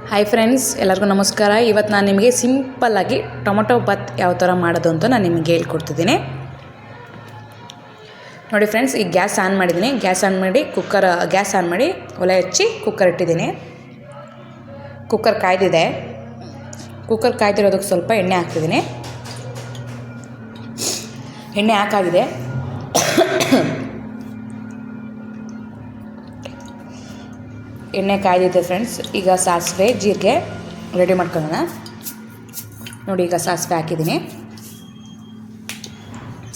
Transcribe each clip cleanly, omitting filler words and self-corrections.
Hi friends, ಎಲ್ಲರಿಗೂ ನಮಸ್ಕಾರ. ಇವತ್ತು ನಾನು ನಿಮಗೆ ಸಿಂಪಲ್ಲಾಗಿ ಟೊಮೊಟೊ ಬಾತ್ ಯಾವ ಥರ ಮಾಡೋದು ಅಂತ ನಾನು ನಿಮಗೆ ಹೇಳ್ಕೊಡ್ತಿದ್ದೀನಿ. ನೋಡಿ ಫ್ರೆಂಡ್ಸ್, ಈಗ ಗ್ಯಾಸ್ ಆನ್ ಮಾಡಿದ್ದೀನಿ. ಗ್ಯಾಸ್ ಆನ್ ಮಾಡಿ ಒಲೆ ಹಚ್ಚಿ ಕುಕ್ಕರ್ ಇಟ್ಟಿದ್ದೀನಿ. ಕುಕ್ಕರ್ ಕಾಯ್ದಿದೆ. ಕುಕ್ಕರ್ ಕಾಯ್ದಿರೋದಕ್ಕೆ ಸ್ವಲ್ಪ ಎಣ್ಣೆ ಹಾಕ್ತಿದ್ದೀನಿ. ಎಣ್ಣೆ ಹಾಕಾಗಿದೆ. ಎಣ್ಣೆ ಕಾಯ್ದಿದೆ ಫ್ರೆಂಡ್ಸ್. ಈಗ ಸಾಸಿವೆ ಜೀರಿಗೆ ರೆಡಿ ಮಾಡ್ಕೊಳ್ಳೋಣ. ನೋಡಿ, ಈಗ ಸಾಸಿವೆ ಹಾಕಿದ್ದೀನಿ.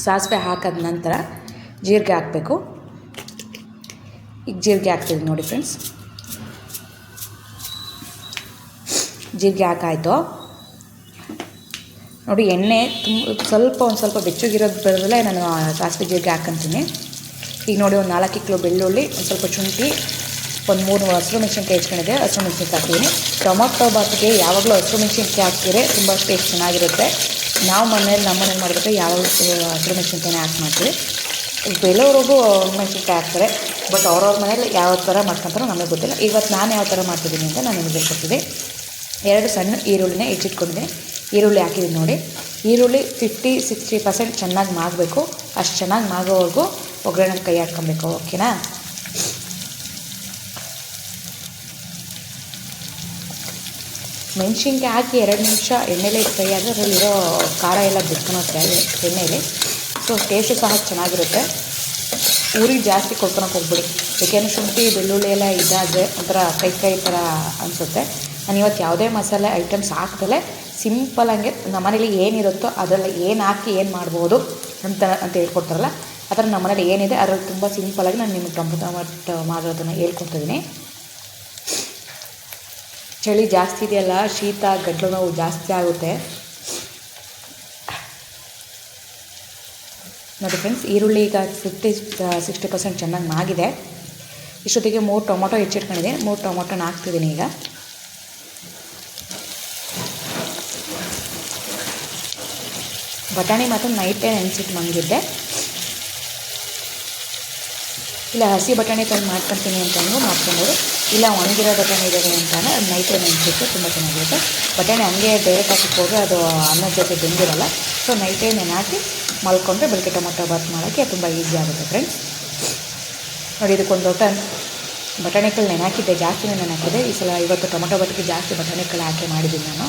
ಸಾಸಿವೆ ಹಾಕಿದ ನಂತರ ಜೀರಿಗೆ ಹಾಕಬೇಕು. ಈಗ ಜೀರಿಗೆ ಹಾಕ್ತಿದ್ದೀನಿ ನೋಡಿ ಫ್ರೆಂಡ್ಸ್. ಜೀರಿಗೆ ಹಾಕಾಯಿತು ನೋಡಿ. ಎಣ್ಣೆ ಒಂದು ಸ್ವಲ್ಪ ಬೆಚ್ಚಗಿರೋದು ಬರೋದಲ್ಲೇ ನಾನು ಸಾಸಿವೆ ಜೀರಿಗೆ ಹಾಕ್ಕೊಂತೀನಿ. ಈಗ ನೋಡಿ, ಒಂದು 4 ಕಿಲೋ ಬೆಳ್ಳುಳ್ಳಿ, ಒಂದು ಸ್ವಲ್ಪ ಶುಂಠಿ, ಒಂದು 3 ಹಸಿರು ಮೆಣಸಿನ್ಕಾಯಿ ಹೆಚ್ಕೊಂಡಿದೆ. ಹಸಿರು ಮೆಣಸಿನ್ಕಾಯಿ ಹಾಕ್ತೀನಿ. ಟೊಮೊಟೊ ಬಾತ್ಗೆ ಯಾವಾಗಲೂ ಹಸಿರು ಮೆಣಸಿನ್ಕಾಯಿ ಹಾಕ್ತಿದ್ರೆ ತುಂಬ ಟೇಸ್ಟ್ ಚೆನ್ನಾಗಿರುತ್ತೆ. ನಮ್ಮ ಮನೇಲಿ ಮಾಡಿದ್ರೆ ಯಾವಾಗಲೂ ಹಸಿರು ಮೆಣಸಿನ್ಕಾಯಿನೇ ಹಾಕಿ ಮಾಡ್ತೀವಿ. ಬೇರೆಯವ್ರಿಗೂ ಮೆಣಸಿನ್ಕಾಯಿ ಹಾಕ್ತಾರೆ, ಬಟ್ ಅವ್ರವ್ರ ಮನೇಲಿ ಯಾವ ಥರ ಮಾಡ್ಕೊತಾರೋ ನಮಗೆ ಗೊತ್ತಿಲ್ಲ. ಇವತ್ತು ನಾನು ಯಾವ ಥರ ಮಾಡ್ತಿದ್ದೀನಿ ಅಂತ ನಾನು ನಿಮಗೆ ಹೇಳ್ಕೊಡ್ತಿದ್ದೆ. 2 ಸಣ್ಣ ಈರುಳ್ಳಿನೇ ಹೆಚ್ಚಿಟ್ಕೊಂಡಿದ್ದೀನಿ. ಈರುಳ್ಳಿ ಹಾಕಿದ್ದೀನಿ ನೋಡಿ. ಈರುಳ್ಳಿ 50-60% ಚೆನ್ನಾಗಿ ಮಾಗಬೇಕು. ಅಷ್ಟು ಚೆನ್ನಾಗಿ ಮಾಗೋವರೆಗೂ ಒಗ್ಗರಣೆ ಕೈ ಹಾಕ್ಕೊಬೇಕು. ಓಕೆನಾ? ಮೆಣಸಿನ್ಕಾಯಿ ಹಾಕಿ 2 ನಿಮಿಷ ಎಣ್ಣೆಲೇ ಫ್ರೈ ಆದರೆ ಅದರಲ್ಲಿರೋ ಖಾರ ಎಲ್ಲ ಬಿಟ್ಕೊಳುತ್ತೆ ಎಣ್ಣೆಯಲ್ಲಿ. ಸೊ ಟೇಸ್ಟು ಸಹ ಚೆನ್ನಾಗಿರುತ್ತೆ. ಊರಿಗೆ ಜಾಸ್ತಿ ಕೊಡ್ಕೊಳಕ್ಕೆ ಹೋಗ್ಬಿಡಿ, ಏಕೆಂದರೆ ಶುಂಠಿ ಬೆಳ್ಳುಳ್ಳಿ ಎಲ್ಲ ಇದಾದರೆ ಒಂಥರ ಕೈ ಥರ ಅನಿಸುತ್ತೆ. ನಾನು ಇವತ್ತು ಯಾವುದೇ ಮಸಾಲೆ ಐಟಮ್ಸ್ ಹಾಕ್ದಲೇ ಸಿಂಪಲಾಗೆ ನಮ್ಮನೇಲಿ ಏನಿರುತ್ತೋ ಅದರಲ್ಲಿ ಏನು ಹಾಕಿ ಏನು ಮಾಡ್ಬೋದು ಅಂತ ಹೇಳ್ಕೊಡ್ತಾರಲ್ಲ, ಆ ಥರ ನಮ್ಮನೇಲಿ ಏನಿದೆ ಅದರಲ್ಲಿ ತುಂಬ ಸಿಂಪಲಾಗಿ ನಾನು ನಿಮಗೆ ಟೊಮೊಟೊ ಮಾಡೋದನ್ನು ಹೇಳ್ಕೊಡ್ತಿದ್ದೀನಿ. ಚಳಿ ಜಾಸ್ತಿ ಇದೆಯಲ್ಲ, ಶೀತ ಗಂಟಲು ನೋವು ಜಾಸ್ತಿ ಆಗುತ್ತೆ ನೋಡಿ ಫ್ರೆಂಡ್ಸ್. ಈರುಳ್ಳಿ ಈಗ 50-60% ಚೆನ್ನಾಗಿ ಮಾಗಿದೆ. ಇಷ್ಟೊತ್ತಿಗೆ 3 ಟೊಮೊಟೊ ಹೆಚ್ಚಿಟ್ಕೊಂಡಿದ್ದೀನಿ. 3 ಟೊಮೊಟೊನ ಹಾಕ್ತಿದ್ದೀನಿ. ಈಗ ಬಟಾಣಿ ಮಾತ್ರ ನೈಟೇ ನೆನೆಸಿಟ್ಟು ಮಂಗಿದ್ದೆ. ಇಲ್ಲ ಹಸಿ ಬಟಾಣಿ ತಂದು ಮಾಡ್ಕೊತೀನಿ ಅಂತಂದು ಮಾಡ್ಕೊಬೋದು. ಇಲ್ಲ ಒಣಗಿರೋ ಬಟಾಣಿ ಇದೆ ಅಂತಾನೆ ಅದು ನೈಟೇ ನೆನೆಸಿಟ್ಟು ತುಂಬ ಚೆನ್ನಾಗಿರುತ್ತೆ. ಬಟಾಣಿ ಹಂಗೆ ಡೈರೆಕ್ಟ್ ಹಾಕಿ ಹೋದರೆ ಅದು ಅನ್ನದ ಜೊತೆ ಬೆಂದಿರಲ್ಲ. ಸೊ ನೈಟೇ ನೆನೆಹಾಕಿ ಮಲ್ಕೊಂಡ್ರೆ ಬೆಳಗ್ಗೆ ಟೊಮೊಟೊ ಬಾತ್ ಮಾಡೋಕ್ಕೆ ತುಂಬ ಈಸಿ ಆಗುತ್ತೆ ಫ್ರೆಂಡ್ಸ್. ನೋಡಿ, ಇದಕ್ಕೊಂದು ದೊಡ್ಡ ಬಟಾಣಿಗಳು ನೆನೆಹಾಕಿದ್ದೆ, ಜಾಸ್ತಿನೇ ನೆನೆಹಾಕಿದೆ. ಈ ಸಲ ಇವತ್ತು ಟೊಮೊಟೊ ಬಾತ್ಗೆ ಜಾಸ್ತಿ ಬಟಾಣಿಗಳು ಹಾಕಿ ಮಾಡಿದ್ದೀನಿ ನಾನು.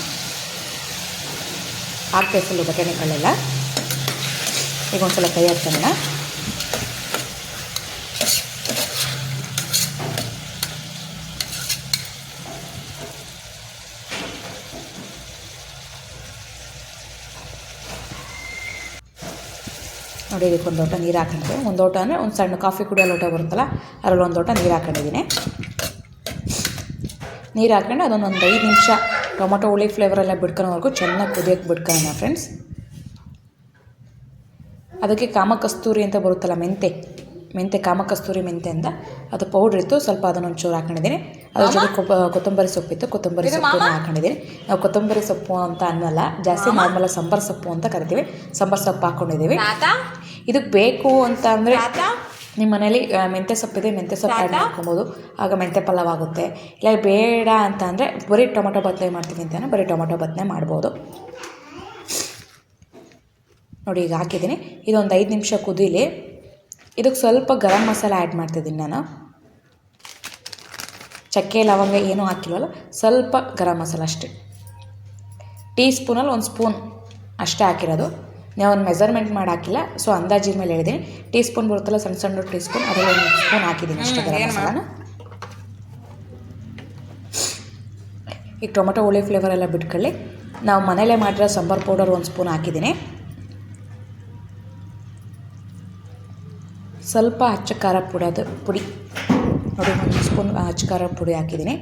ಹಾಕ್ತೆ ಫುಲ್ಲು ಬಟಾಣಿಗಳೆಲ್ಲ. ಈಗ ಒಂದು ಸಲ ಕೈ ಹಾಕ್ತಾನೆ. ನೋಡಿ, ಇದಕ್ಕೆ ಒಂದು ಲೋಟ ನೀರು ಹಾಕೊಂಡಿದ್ದೆ. ಒಂದು ಲೋಟ ಅಂದರೆ ಒಂದು ಸಣ್ಣ ಕಾಫಿ ಕುಡಿಯೋ ಲೋಟ ಬರುತ್ತಲ್ಲ, ಅದರಲ್ಲಿ ಒಂದು ಲೋಟ ನೀರು ಹಾಕೊಂಡಿದ್ದೀನಿ. ನೀರು ಹಾಕ್ಕೊಂಡು ಅದೊಂದು 5 ನಿಮಿಷ ಟೊಮೊಟೊ ಹುಳಿ ಫ್ಲೇವರೆಲ್ಲ ಬಿಡ್ಕೊಳೋವರೆಗೂ ಚೆನ್ನಾಗಿ ಕುದಿಯೋಕ್ಕೆ ಬಿಡ್ಕೊಳ್ಳೋಣ ಫ್ರೆಂಡ್ಸ್. ಅದಕ್ಕೆ ಕಾಮಕಸ್ತೂರಿ ಅಂತ ಬರುತ್ತಲ್ಲ, ಮೆಂತೆ ಕಾಮಕಸ್ತೂರಿ ಮೆಂತೆ ಅಂತ ಅದು ಪೌಡ್ರ್ ಇತ್ತು. ಸ್ವಲ್ಪ ಅದನ್ನೊಂಚೂರು ಹಾಕೊಂಡಿದ್ದೀನಿ. ಅದ್ರ ಜೊತೆ ಕೊತ್ತಂಬರಿ ಸೊಪ್ಪಿತ್ತು, ಕೊತ್ತಂಬರಿ ಸೊಪ್ಪನ್ನು ಹಾಕೊಂಡಿದ್ದೀನಿ. ನಾವು ಕೊತ್ತಂಬರಿ ಸೊಪ್ಪು ಅಂತ ಅನ್ನಲ್ಲ, ಜಾಸ್ತಿ ನಾರ್ಮಲಾಗಿ ಸಾಂಬಾರು ಸೊಪ್ಪು ಅಂತ ಕರಿತೀವಿ. ಸಾಂಬಾರು ಸೊಪ್ಪು ಹಾಕ್ಕೊಂಡಿದ್ದೀವಿ. ಇದಕ್ಕೆ ಬೇಕು ಅಂತ ಅಂದರೆ ನಿಮ್ಮ ಮನೇಲಿ ಮೆಂತ್ಯ ಸೊಪ್ಪಿದೆ, ಮೆಂತ್ಯ ಸೊಪ್ಪು ಆ್ಯಡ್ ಮಾಡ್ಕೊಬೋದು. ಆಗ ಮೆಂತ್ಯ ಪಲಾವ್ ಆಗುತ್ತೆ. ಇಲ್ಲ ಬೇಡ ಅಂತ ಅಂದರೆ ಬರೀ ಟೊಮೊಟೊ ಬಾತ್ನೇ ಮಾಡ್ತೀವಿ ಅಂತಾನೆ ಬರೀ ಟೊಮೊಟೊ ಬಾತ್ನೇ ಮಾಡ್ಬೋದು ನೋಡಿ. ಈಗ ಹಾಕಿದ್ದೀನಿ. ಇದೊಂದು 5 ನಿಮಿಷ ಕುದೀಲಿ. ಇದಕ್ಕೆ ಸ್ವಲ್ಪ ಗರಂ ಮಸಾಲ ಆ್ಯಡ್ ಮಾಡ್ತಿದ್ದೀನಿ ನಾನು. ಚಕ್ಕೆ ಲವಂಗ ಏನೂ ಹಾಕಿಲ್ವಲ್ಲ, ಸ್ವಲ್ಪ ಗರಂ ಮಸಾಲ ಅಷ್ಟೇ. ಟೀ ಸ್ಪೂನಲ್ಲಿ 1 ಸ್ಪೂನ್ ಅಷ್ಟೇ ಹಾಕಿರೋದು. ನಾವು ಒಂದು ಮೆಜರ್ಮೆಂಟ್ ಮಾಡಿ ಹಾಕಿಲ್ಲ, ಸೊ ಅಂದಾಜಿನ ಮೇಲೆ ಹೇಳಿದ್ದೀನಿ. ಟೀ ಸ್ಪೂನ್ ಬರುತ್ತಲ್ಲ, ಸಣ್ಣ ಟೀ ಸ್ಪೂನ್, ಅದರಲ್ಲಿ 1 ಸ್ಪೂನ್ ಹಾಕಿದ್ದೀನಿ ಅಷ್ಟೇ ಗರಂ ಮಸಾಲಾನ. ಈಗ ಟೊಮೊಟೊ ಹುಳಿ ಫ್ಲೇವರ್ ಎಲ್ಲ ಬಿಟ್ಕೊಳ್ಳಿ. ನಾವು ಮನೇಲೇ ಮಾಡಿರೋ ಸಾಂಬಾರು ಪೌಡರ್ 1 ಸ್ಪೂನ್ ಹಾಕಿದ್ದೀನಿ. ಸ್ವಲ್ಪ ಅಚ್ಚ ಖಾರ ಪುಡಿ ನೋಡಿ, 1 ಸ್ಪೂನ್ ಅಚ್ಚ ಖಾರ ಪುಡಿ ಹಾಕಿದ್ದೀನಿ.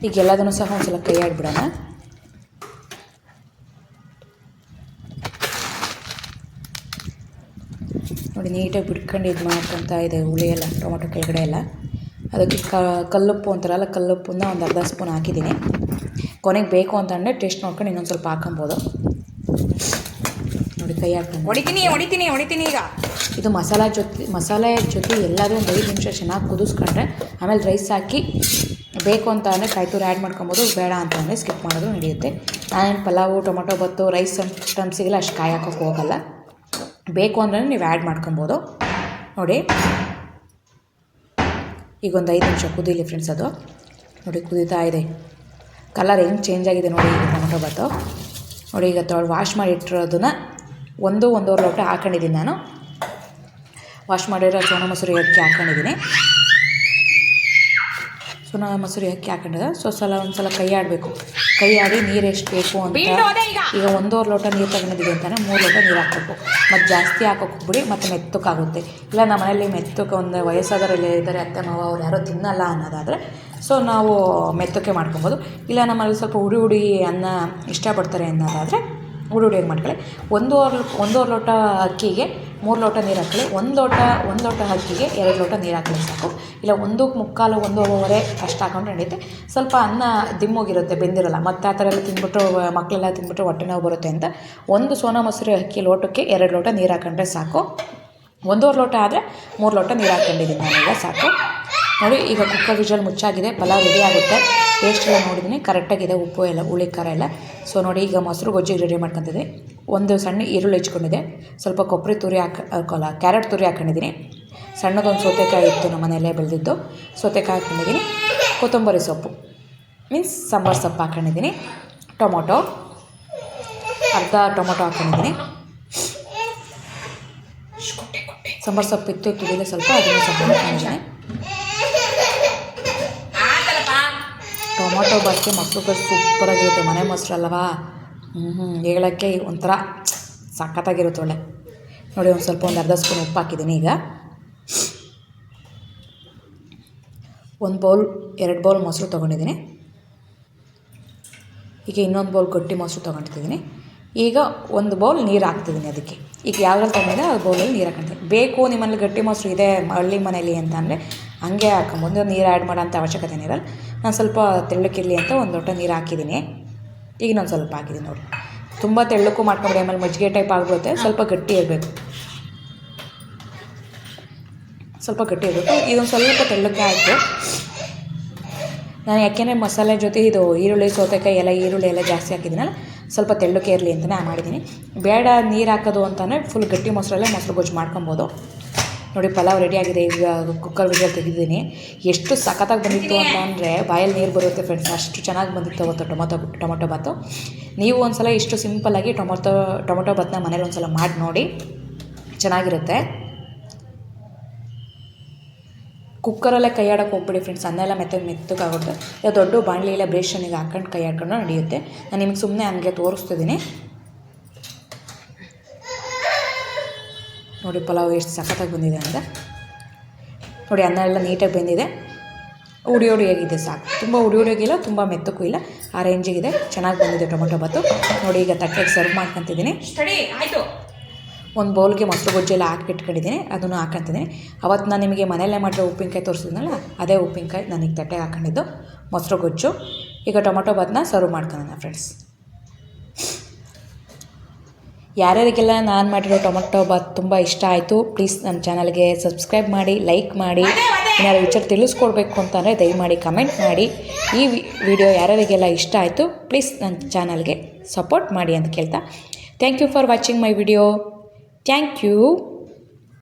ಈಗ ಎಲ್ಲದನ್ನು ಸಹ ಒಂದು ಸಲ ಕೈ ಆಡಿಬಿಡೋಣ. ನೋಡಿ, ನೀಟಾಗಿ ಬಿಡ್ಕೊಂಡು ಇದು ಮಾಡ್ಕೊತಾ ಇದೆ ಹುಳಿ ಎಲ್ಲ, ಟೊಮೊಟೊ ಕೆಳಗಡೆ ಎಲ್ಲ. ಅದಕ್ಕೆ ಕಲ್ಲುಪ್ಪು ಅಂತಾರಲ್ಲ, ಕಲ್ಲುಪ್ಪನ್ನ ಒಂದು ಅರ್ಧ ಸ್ಪೂನ್ ಹಾಕಿದ್ದೀನಿ. ಕೊನೆಗೆ ಬೇಕು ಅಂತಂದರೆ ಟೇಸ್ಟ್ ನೋಡ್ಕೊಂಡು ಇನ್ನೊಂದು ಸ್ವಲ್ಪ ಹಾಕೊಬೋದು. ನೋಡಿ ಕೈ ಹಾಕ್ಕೊಂಡು ಹೊಡಿತೀನಿ ಈಗ. ಇದು ಮಸಾಲೆ ಜೊತೆ ಎಲ್ಲದೂ ಒಂದು 5 ನಿಮಿಷ ಚೆನ್ನಾಗಿ ಕುದಿಸ್ಕೊಂಡ್ರೆ ಆಮೇಲೆ ರೈಸ್ ಹಾಕಿ ಬೇಕು ಅಂತ ಅಂದರೆ ಕಾಯಿ ತುರಿ ಆ್ಯಡ್ ಮಾಡ್ಕೊಬೋದು, ಬೇಡ ಅಂತ ಅಂದರೆ ಸ್ಕಿಪ್ ಮಾಡೋದು ನಡೆಯುತ್ತೆ. ನಾನೇನು ಪಲಾವು ಟೊಮೊಟೊ ಬಾತು ರೈಸ್ ಟಮ್ಸಿಗೆಲ್ಲ ಅಷ್ಟು ಕಾಯಿ ಹಾಕೋಕ್ಕೆ ಹೋಗಲ್ಲ, ಬೇಕು ಅಂದರೆ ನೀವು ಆ್ಯಡ್ ಮಾಡ್ಕೊಬೋದು. ನೋಡಿ ಈಗ ಒಂದು 5 ನಿಮಿಷ ಕುದೀಲಿ ಫ್ರೆಂಡ್ಸ್. ಅದು ನೋಡಿ ಕುದೀತಾ ಇದೆ, ಕಲರ್ ಹೆಂಗೆ ಚೇಂಜ್ ಆಗಿದೆ ನೋಡಿ ಈಗ ಟೊಮೊಟೊ ಬಾತು. ನೋಡಿ ಈಗ ವಾಶ್ ಮಾಡಿಟ್ಟಿರೋದನ್ನ 1-1.5 ಲೋಟ ಹಾಕೊಂಡಿದ್ದೀನಿ ನಾನು. ವಾಶ್ ಮಾಡಿರೋ ಸೋನಾ ಮಸೂರಿ ಅಕ್ಕಿ ಹಾಕ್ಕೊಂಡಿದ್ದೀನಿ. ಸೋನಾ ಮಸೂರಿ ಅಕ್ಕಿ ಹಾಕೊಂಡಿದ್ದೆ. ಒಂದು ಸಲ ಕೈ ಆಡಬೇಕು, ಕೈ ಆಡಿ ನೀರು ಎಷ್ಟು ಬೇಕು ಅಂತ. ಈಗ 1.5 ಲೋಟ ನೀರು ತಗೊಂಡಿದ್ದೀವಿ ಅಂತಾನೆ 3 ಲೋಟ ನೀರು ಹಾಕಬೇಕು. ಮತ್ತು ಜಾಸ್ತಿ ಹಾಕೋಕೆ ಹೋಗ್ಬಿಡಿ, ಮತ್ತು ಮೆತ್ತಕ್ಕಾಗುತ್ತೆ. ಇಲ್ಲ ನಮ್ಮ ಮನೇಲಿ ಮೆತ್ತಕ್ಕೆ ಒಂದು ವಯಸ್ಸಾದವರೆಲ್ಲ ಇದ್ದಾರೆ, ಅತ್ತೆ ಮಾವ ಅವ್ರು ಯಾರೋ ತಿನ್ನಲ್ಲ ಅನ್ನೋದಾದರೆ ಸೊ ನಾವು ಮೆತ್ತಕ್ಕೆ ಮಾಡ್ಕೊಬೋದು. ಇಲ್ಲ ನಮ್ಮಲ್ಲಿ ಸ್ವಲ್ಪ ಹುಡಿ ಅನ್ನ ಇಷ್ಟಪಡ್ತಾರೆ ಅನ್ನೋದಾದರೆ ಹುಡಿಯಾಗಿ ಮಾಡ್ಕೊಳ್ಳಿ. 1.5 ಲೋಟ ಅಕ್ಕಿಗೆ 3 ಲೋಟ ನೀರು ಹಾಕೊಳ್ಳಿ. 1 ಲೋಟ ಅಕ್ಕಿಗೆ 2 ಲೋಟ ನೀರು ಹಾಕಲಿ ಸಾಕು. ಇಲ್ಲ 1.25 1.5 ಅಷ್ಟು ಹಾಕೊಂಡ್ರೆ ನಡೆಯುತ್ತೆ. ಸ್ವಲ್ಪ ಅನ್ನ ದಿಮ್ಮೋಗಿರುತ್ತೆ, ಬೆಂದಿರಲ್ಲ. ಮತ್ತು ಆ ಥರ ಎಲ್ಲ ತಿಂದ್ಬಿಟ್ಟು ಮಕ್ಕಳೆಲ್ಲ ತಿಂದ್ಬಿಟ್ಟು ಹೊಟ್ಟೆ ನೋವು ಬರುತ್ತೆ ಅಂತ 1 ಸೋನಾ ಮಸೂರಿ ಅಕ್ಕಿ ಲೋಟಕ್ಕೆ 2 ಲೋಟ ನೀರು ಹಾಕೊಂಡ್ರೆ ಸಾಕು. 1.5 ಲೋಟ ಆದರೆ 3 ಲೋಟ ನೀರು ಹಾಕ್ಕೊಂಡಿದ್ದೀನಿ ನಾನೀಗ, ಸಾಕು. ನೋಡಿ ಈಗ ಕುಕ್ಕರ್ ವಿಷಲ್ ಮುಚ್ಚಾಗಿದೆ, ಪಲಾವ್ ರೆಡಿ ಆಗುತ್ತೆ. ಟೇಸ್ಟ್ ಎಲ್ಲ ನೋಡಿದ್ದೀನಿ, ಕರೆಕ್ಟಾಗಿದೆ, ಉಪ್ಪು ಎಲ್ಲ ಹುಳಿ ಖಾರ ಎಲ್ಲ. ಸೊ ನೋಡಿ ಈಗ ಮೊಸರು ಗೊಜ್ಜಿಗೆ ರೆಡಿ ಮಾಡ್ಕೊತಿದ್ದೀನಿ. ಒಂದು ಸಣ್ಣ ಈರುಳ್ಳಿ ಹೆಚ್ಕೊಂಡಿದ್ದೆ, ಸ್ವಲ್ಪ ಕೊಬ್ಬರಿ ತುರಿ ಕ್ಯಾರೆಟ್ ತುರಿ ಹಾಕ್ಕೊಂಡಿದ್ದೀನಿ. ಸಣ್ಣದೊಂದು ಸೌತೆಕಾಯಿ ಇತ್ತು ನಮ್ಮ ಮನೆಯಲ್ಲೇ ಬೆಳೆದಿದ್ದು, ಸೌತೆಕಾಯಿ ಹಾಕ್ಕೊಂಡಿದ್ದೀನಿ. ಕೊತ್ತಂಬರಿ ಸೊಪ್ಪು ಮೀನ್ಸ್ ಸಾಂಬಾರು ಸೊಪ್ಪು ಹಾಕ್ಕೊಂಡಿದ್ದೀನಿ. ಟೊಮೊಟೊ ಅರ್ಧ ಟೊಮೊಟೊ ಹಾಕ್ಕೊಂಡಿದ್ದೀನಿ. ಸಾಂಬಾರು ಸೊಪ್ಪು ಇತ್ತು ತುದಿಲೆ ಸ್ವಲ್ಪ, ಅದನ್ನು ಸ್ವಲ್ಪ ಹಾಕ್ಕೊಂಡಿದ್ದೀನಿ. ಟೊಮೊಟೊ ಬಾತಿಗೆ ಮೊಸರು ಗೊಜ್ಜು ಸೂಪರಾಗಿರುತ್ತೆ, ಮನೆ ಮೊಸರು ಅಲ್ಲವಾ, ಹೇಳೋಕ್ಕೆ ಒಂಥರ ಸಖತ್ತಾಗಿರುತ್ತೆ ಒಳ್ಳೆ. ನೋಡಿ ಒಂದು ಅರ್ಧ ಸ್ಪೂನ್ ಉಪ್ಪು ಹಾಕಿದ್ದೀನಿ. ಈಗ 2 ಬೌಲ್ ಮೊಸರು ತೊಗೊಂಡಿದ್ದೀನಿ. ಈಗ ಇನ್ನೊಂದು ಬೌಲ್ ಗಟ್ಟಿ ಮೊಸರು ತೊಗೊಂಡಿದ್ದೀನಿ. ಈಗ 1 ಬೌಲ್ ನೀರು ಹಾಕ್ತಿದ್ದೀನಿ ಅದಕ್ಕೆ. ಈಗ ಯಾವ್ದ್ರಲ್ಲಿ ತೊಗೊಂಡಿದೆ ಆ ಬೌಲಲ್ಲಿ ನೀರು ಹಾಕ್ತೀನಿ. ಬೇಕು ನಿಮ್ಮಲ್ಲಿ ಗಟ್ಟಿ ಮೊಸರು ಇದೆ ಹಳ್ಳಿ ಮನೇಲಿ ಅಂತ ಅಂದರೆ ಹಂಗೆ ಹಾಕೊಂಬಂದು ನೀರು ಆ್ಯಡ್ ಮಾಡೋಂಥ ಅವಶ್ಯಕತೆ ಇರಲ್ಲ. ನಾನು ಸ್ವಲ್ಪ ತೆಳ್ಳಕ್ಕಿರಲಿ ಅಂತ 1 ಲೋಟ ನೀರು ಹಾಕಿದ್ದೀನಿ. ಈಗ ನಾನು ಸ್ವಲ್ಪ ಹಾಕಿದ್ದೀನಿ. ನೋಡಿ ತುಂಬ ತೆಳ್ಳಕ್ಕೂ ಮಾಡ್ಕೊಂಬಿಡಿ, ಆಮೇಲೆ ಮಜ್ಜಿಗೆ ಟೈಪ್ ಆಗಿಬಿಡುತ್ತೆ. ಸ್ವಲ್ಪ ಗಟ್ಟಿ ಇರಬೇಕು, ಸ್ವಲ್ಪ ಗಟ್ಟಿ ಇರಬೇಕು. ಇದೊಂದು ಸ್ವಲ್ಪ ತೆಳ್ಳಕ್ಕೆ ಆಯಿತು. ನಾನು ಯಾಕೆಂದರೆ ಮಸಾಲೆ ಜೊತೆ ಇದು ಈರುಳ್ಳಿ ಸೌತೆಕಾಯಿ ಎಲ್ಲ ಈರುಳ್ಳಿ ಎಲ್ಲ ಜಾಸ್ತಿ ಹಾಕಿದ್ದೀನಲ್ಲ, ಸ್ವಲ್ಪ ತೆಳ್ಳಕ್ಕೆ ಇರಲಿ ಅಂತಲೇ ಮಾಡಿದ್ದೀನಿ. ಬೇಡ ನೀರು ಹಾಕೋದು ಅಂತಲೇ ಫುಲ್ ಗಟ್ಟಿ ಮೊಸರಲ್ಲೇ ಮೊಸರು ಗೊಜ್ಜು ಮಾಡ್ಕೊಬೋದು. ನೋಡಿ ಪಲಾವ್ ರೆಡಿಯಾಗಿದೆ. ಈಗ ಕುಕ್ಕರ್ ವಿಷಲ್ ತೆಗೆದಿದ್ದೀನಿ. ಎಷ್ಟು ಸಖತ್ತಾಗಿ ಬಂದಿತ್ತು ಅಂತ ಅಂದರೆ ಬಾಯಲ್ಲಿ ನೀರು ಬರುತ್ತೆ ಫ್ರೆಂಡ್ಸ್, ಅಷ್ಟು ಚೆನ್ನಾಗಿ ಬಂದಿತ್ತು ಅವತ್ತು ಟೊಮೊಟೊ ಬಾತು. ನೀವು ಒಂದು ಸಲ ಇಷ್ಟು ಸಿಂಪಲ್ಲಾಗಿ ಟೊಮೊಟೊ ಬಾತನ್ನ ಮನೇಲಿ ಒಂದು ಸಲ ಮಾಡಿ ನೋಡಿ, ಚೆನ್ನಾಗಿರುತ್ತೆ. ಕುಕ್ಕರಲ್ಲೇ ಕೈ ಆಡೋಕ್ಕೆ ಹೋಗ್ಬಿಡಿ ಫ್ರೆಂಡ್ಸ್, ಅನ್ನ ಎಲ್ಲ ಮೆತ್ತಕ್ಕಾಗುತ್ತೆ. ದೊಡ್ಡ ಬಾಣಲಿಯೆಲ್ಲ ಬೇಷನಿಗೆ ಹಾಕೊಂಡು ಕೈ ಆಡ್ಕೊಂಡು ನಡೆಯುತ್ತೆ. ನಾನು ನಿಮಗೆ ಸುಮ್ಮನೆ ಹಂಗೆ ತೋರಿಸ್ತಿದ್ದೀನಿ. ನೋಡಿ ಪಲಾವ್ ಎಷ್ಟು ಸಖತ್ತಾಗಿ ಬಂದಿದೆ ಅಂತ. ನೋಡಿ ಅನ್ನ ಎಲ್ಲ ನೀಟಾಗಿ ಬಂದಿದೆ, ಉಡಿಯೋಡಿಯಾಗಿದೆ ಸಾಕು. ತುಂಬ ಉಡಿಯೋಡಿಯಾಗಿಲ್ಲ, ತುಂಬ ಮೆತ್ತಕ್ಕೂ ಇಲ್ಲ, ಆ ರೇಂಜಿಗಿದೆ. ಚೆನ್ನಾಗಿ ಬಂದಿದೆ ಟೊಮೊಟೊ ಬಾತು. ನೋಡಿ ಈಗ ತಟ್ಟೆಗೆ ಸರ್ವ್ ಮಾಡ್ಕೊತಿದ್ದೀನಿ. ಆಯಿತು. 1 ಬೌಲ್ಗೆ ಮೊಸರು ಗೊಜ್ಜೆಲ್ಲ ಹಾಕಿಟ್ಕೊಂಡಿದ್ದೀನಿ, ಅದನ್ನು ಹಾಕ್ಕೊತಿದ್ದೀನಿ. ಅವತ್ತು ನಾನು ನಿಮಗೆ ಮನೆಯಲ್ಲೇ ಮಾಡಿರೋ ಉಪ್ಪಿನಕಾಯಿ ತೋರಿಸಿದ್ನಲ್ಲ, ಅದೇ ಉಪ್ಪಿನಕಾಯಿ ನನಗೆ ತಟ್ಟೆಗೆ ಹಾಕ್ಕೊಂಡಿದ್ದು ಮೊಸರು ಗೊಜ್ಜು. ಈಗ ಟೊಮೊಟೊ ಬಾತನ್ನ ಸರ್ವ್ ಮಾಡ್ಕೊಳ್ಳೋಣ ಫ್ರೆಂಡ್ಸ್. ಯಾರ್ಯಾರಿಗೆಲ್ಲ ನಾನು ಮಾಡಿರೋ ಟೊಮೊಟೊ ಬಾತ್ ತುಂಬ ಇಷ್ಟ ಆಯಿತು, ಪ್ಲೀಸ್ ನನ್ನ ಚಾನಲ್ಗೆ ಸಬ್ಸ್ಕ್ರೈಬ್ ಮಾಡಿ, ಲೈಕ್ ಮಾಡಿ. ಏನಾದ್ರು ವಿಚಾರ ತಿಳಿಸ್ಕೊಡ್ಬೇಕು ಅಂತಂದರೆ ದಯಮಾಡಿ ಕಮೆಂಟ್ ಮಾಡಿ. ಈ ವಿಡಿಯೋ ಯಾರ್ಯಾರಿಗೆಲ್ಲ ಇಷ್ಟ ಆಯಿತು ಪ್ಲೀಸ್ ನನ್ನ ಚಾನಲ್ಗೆ ಸಪೋರ್ಟ್ ಮಾಡಿ ಅಂತ ಕೇಳ್ತಾ, thank you for watching my video. Thank you.